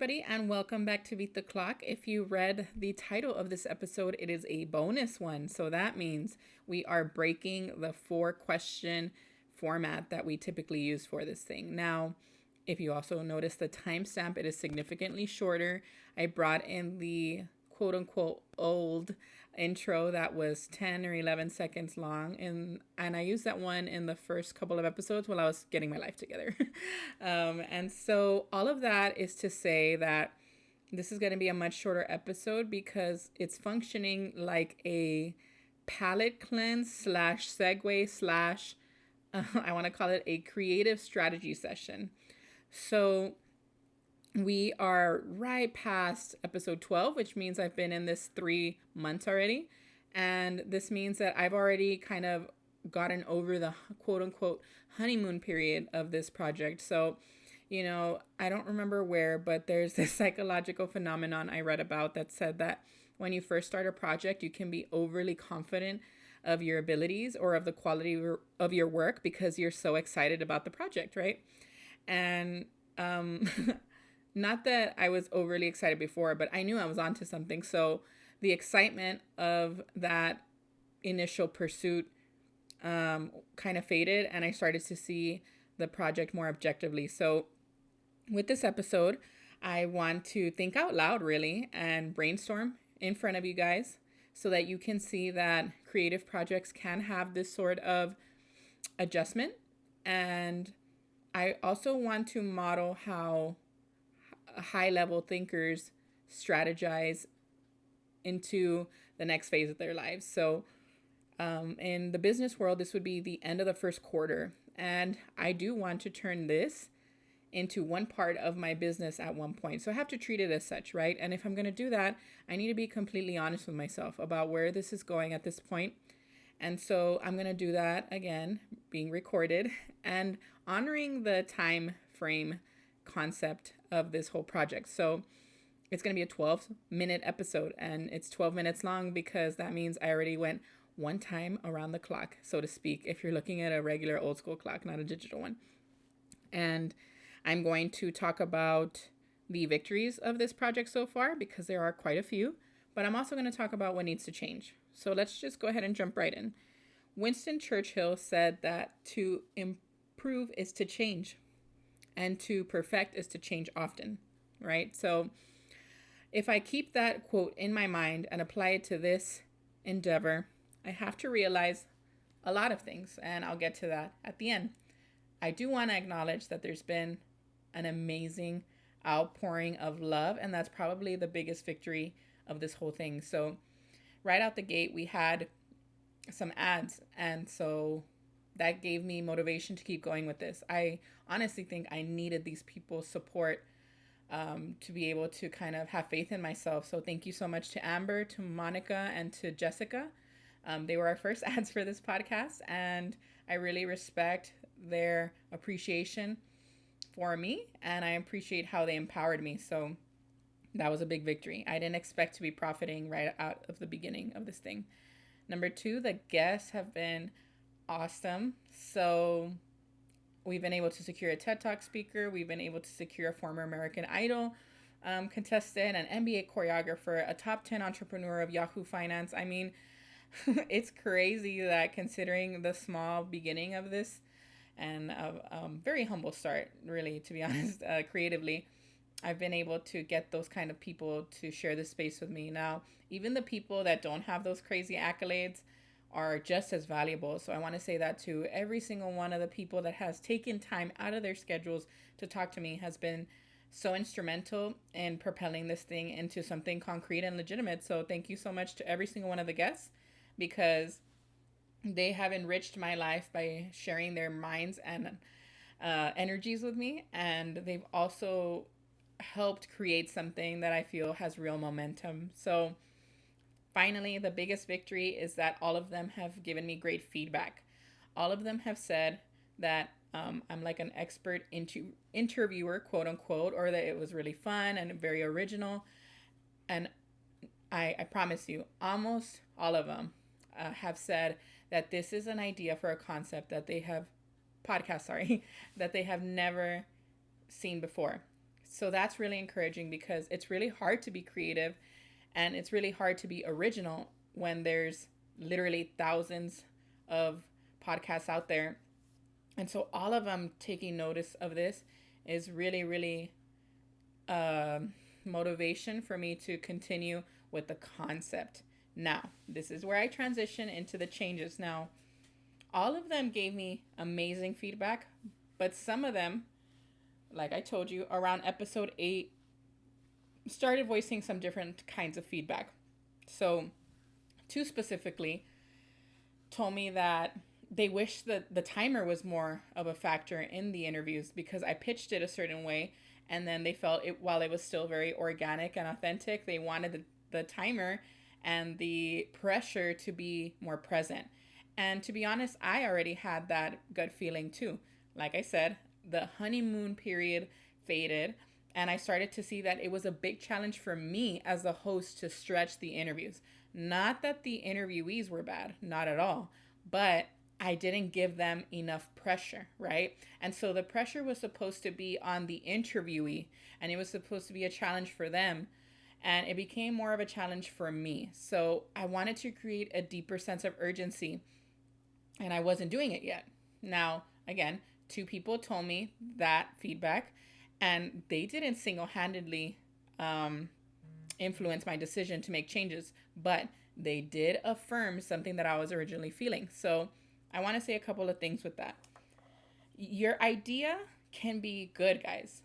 everybody, and welcome back to Beat the Clock. If you read the title of this episode, it is a bonus one. So that means we are breaking the 4-question format that we typically use for this thing. Now, if you also notice the timestamp, it is significantly shorter. I brought in the quote unquote old intro that was 10 or 11 seconds long, and I used that one in the first couple of episodes while I was getting my life together. And so all of that is to say that this is going to be a much shorter episode because it's functioning like a palette cleanse slash segue slash I want to call it a creative strategy session. So we are right past episode 12, which means I've been in this 3 months already. And this means that I've already kind of gotten over the quote unquote honeymoon period of this project. So, I don't remember where, but there's this psychological phenomenon I read about that said that when you first start a project, you can be overly confident of your abilities or of the quality of your work because you're so excited about the project, right? And not that I was overly excited before, but I knew I was onto something. So the excitement of that initial pursuit kind of faded, and I started to see the project more objectively. So with this episode, I want to think out loud, really, and brainstorm in front of you guys so that you can see that creative projects can have this sort of adjustment. And I also want to model how high level thinkers strategize into the next phase of their lives. So, in the business world, this would be the end of the first quarter. And I do want to turn this into one part of my business at one point. So I have to treat it as such, right? And if I'm going to do that, I need to be completely honest with myself about where this is going at this point. And so I'm going to do that again, being recorded and honoring the time frame concept of this whole project. So it's going to be a 12-minute episode, and it's 12 minutes long because that means I already went one time around the clock, so to speak, if you're looking at a regular old school clock, not a digital one. And I'm going to talk about the victories of this project so far because there are quite a few, but I'm also going to talk about what needs to change. So let's just go ahead and jump right in. Winston Churchill said that to improve is to change, and to perfect is to change often, right? So if I keep that quote in my mind and apply it to this endeavor, I have to realize a lot of things, and I'll get to that at the end. I do want to acknowledge that there's been an amazing outpouring of love, and that's probably the biggest victory of this whole thing. So right out the gate, we had some ads, and so that gave me motivation to keep going with this. I honestly think I needed these people's support to be able to kind of have faith in myself. So thank you so much to Amber, to Monica, and to Jessica. They were our first ads for this podcast, and I really respect their appreciation for me, and I appreciate how they empowered me. So that was a big victory. I didn't expect to be profiting right out of the beginning of this thing. Number 2, the guests have been awesome. So we've been able to secure a TED Talk speaker. We've been able to secure a former American Idol contestant, an NBA choreographer, a top 10 entrepreneur of Yahoo Finance. I mean, it's crazy that considering the small beginning of this and a very humble start, really, to be honest, creatively, I've been able to get those kind of people to share this space with me. Now, even the people that don't have those crazy accolades are just as valuable. So I want to say that to every single one of the people that has taken time out of their schedules to talk to me has been so instrumental in propelling this thing into something concrete and legitimate. So thank you so much to every single one of the guests, because they have enriched my life by sharing their minds and energies with me. And they've also helped create something that I feel has real momentum. So finally, the biggest victory is that all of them have given me great feedback. All of them have said that I'm like an expert interviewer, quote unquote, or that it was really fun and very original. And I promise you, almost all of them have said that this is an idea for a concept that they have, podcast, sorry, that they have never seen before. So that's really encouraging because it's really hard to be creative and it's really hard to be original when there's literally thousands of podcasts out there. And so all of them taking notice of this is really, really uh, motivation for me to continue with the concept. Now, this is where I transition into the changes. Now, all of them gave me amazing feedback, but some of them, like I told you, around episode 8, started voicing some different kinds of feedback. So, two specifically told me that they wish that the timer was more of a factor in the interviews because I pitched it a certain way, and then they felt it, while it was still very organic and authentic, they wanted the timer and the pressure to be more present. And to be honest, I already had that gut feeling too. Like I said, the honeymoon period faded, and I started to see that it was a big challenge for me as the host to stretch the interviews. Not that the interviewees were bad, not at all, but I didn't give them enough pressure, right? And so the pressure was supposed to be on the interviewee, and it was supposed to be a challenge for them. And it became more of a challenge for me. So I wanted to create a deeper sense of urgency, and I wasn't doing it yet. Now, again, two people told me that feedback, and they didn't single handedly um, influence my decision to make changes, but they did affirm something that I was originally feeling. So I want to say a couple of things with that. Your idea can be good, guys.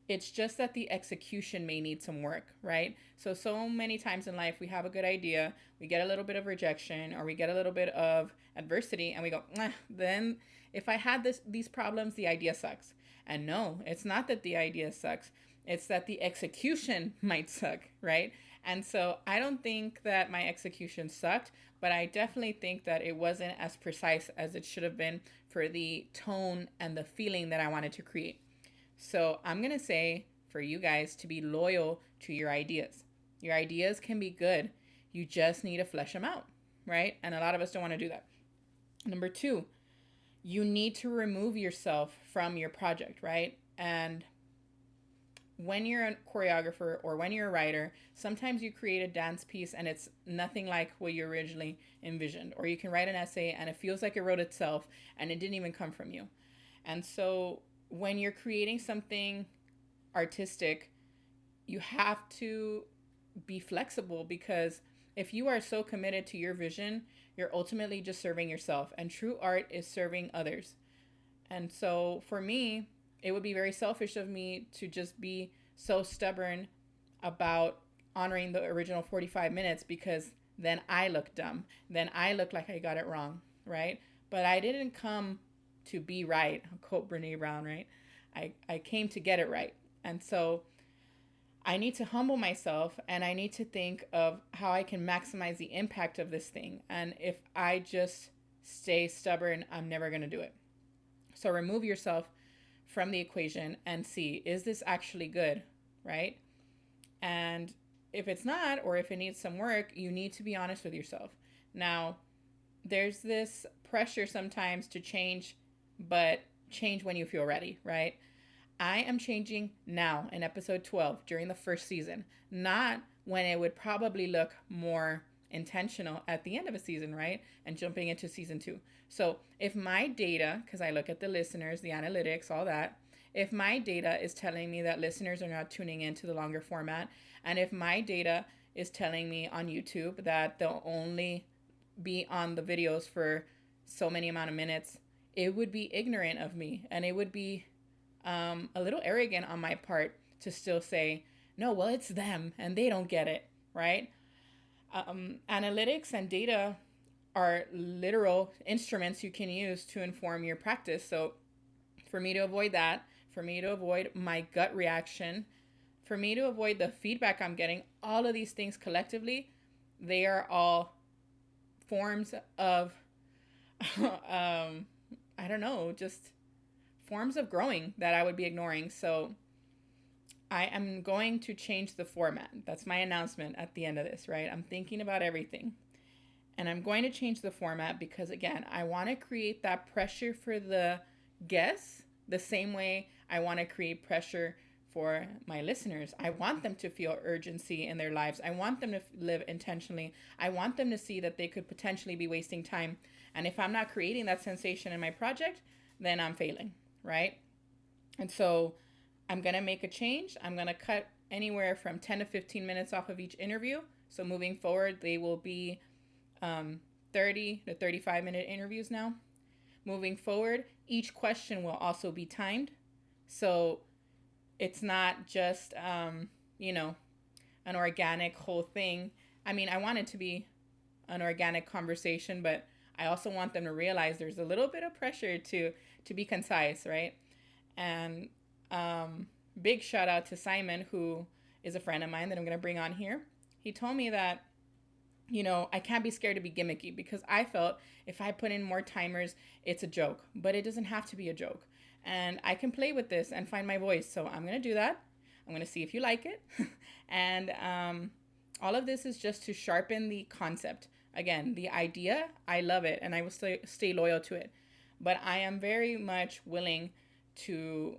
It's just that the execution may need some work, right? So many times in life, we have a good idea, we get a little bit of rejection, or we get a little bit of adversity, and we go, then if I had these problems, the idea sucks. And no, it's not that the idea sucks. It's that the execution might suck, right? And so I don't think that my execution sucked, but I definitely think that it wasn't as precise as it should have been for the tone and the feeling that I wanted to create. So I'm going to say for you guys to be loyal to your ideas. Your ideas can be good. You just need to flesh them out, right? And a lot of us don't want to do that. Number 2, you need to remove yourself from your project, right? And when you're a choreographer or when you're a writer, sometimes you create a dance piece and it's nothing like what you originally envisioned. Or you can write an essay and it feels like it wrote itself and it didn't even come from you. And so when you're creating something artistic, you have to be flexible because if you are so committed to your vision, you're ultimately just serving yourself. And true art is serving others. And so for me, it would be very selfish of me to just be so stubborn about honoring the original 45 minutes because then I look dumb. Then I look like I got it wrong, right? But I didn't come to be right. I'll quote Brene Brown, right? I came to get it right. And so I need to humble myself and I need to think of how I can maximize the impact of this thing. And if I just stay stubborn, I'm never going to do it. So remove yourself from the equation and see, is this actually good, right? And if it's not, or if it needs some work, you need to be honest with yourself. Now, there's this pressure sometimes to change, but change when you feel ready, right? I am changing now in episode 12 during the first season, not when it would probably look more intentional at the end of a season, right? And jumping into season 2. So if my data, because I look at the listeners, the analytics, all that, if my data is telling me that listeners are not tuning into the longer format, and if my data is telling me on YouTube that they'll only be on the videos for so many amount of minutes, it would be ignorant of me and it would be a little arrogant on my part to still say, no, well, it's them and they don't get it, right? Analytics and data are literal instruments you can use to inform your practice. So for me to avoid that, for me to avoid my gut reaction, for me to avoid the feedback I'm getting, all of these things collectively, they are all forms of, I don't know, just forms of growing that I would be ignoring. So I am going to change the format. That's my announcement at the end of this, right? I'm thinking about everything. And I'm going to change the format because, again, I want to create that pressure for the guests the same way I want to create pressure for my listeners. I want them to feel urgency in their lives. I want them to live intentionally. I want them to see that they could potentially be wasting time. And if I'm not creating that sensation in my project, then I'm failing, right? And so I'm going to make a change. I'm going to cut anywhere from 10 to 15 minutes off of each interview. So moving forward, they will be 30 to 35-minute interviews now. Moving forward, each question will also be timed. So it's not just, an organic whole thing. I mean, I want it to be an organic conversation, but I also want them to realize there's a little bit of pressure to be concise, right? And big shout out to Simon, who is a friend of mine that I'm going to bring on here. He told me that, I can't be scared to be gimmicky, because I felt if I put in more timers, it's a joke. But it doesn't have to be a joke. And I can play with this and find my voice. So I'm going to do that. I'm going to see if you like it. And all of this is just to sharpen the concept. Again, the idea, I love it, and I will stay loyal to it. But I am very much willing to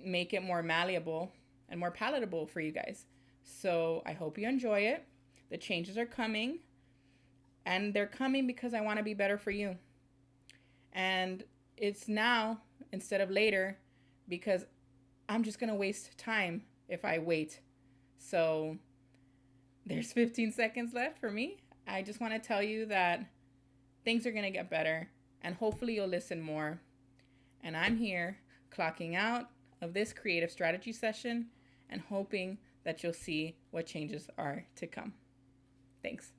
make it more malleable and more palatable for you guys. So I hope you enjoy it. The changes are coming, and they're coming because I want to be better for you. And it's now instead of later, because I'm just going to waste time if I wait. So there's 15 seconds left for me. I just want to tell you that things are going to get better, and hopefully you'll listen more. And I'm here clocking out of this creative strategy session and hoping that you'll see what changes are to come. Thanks.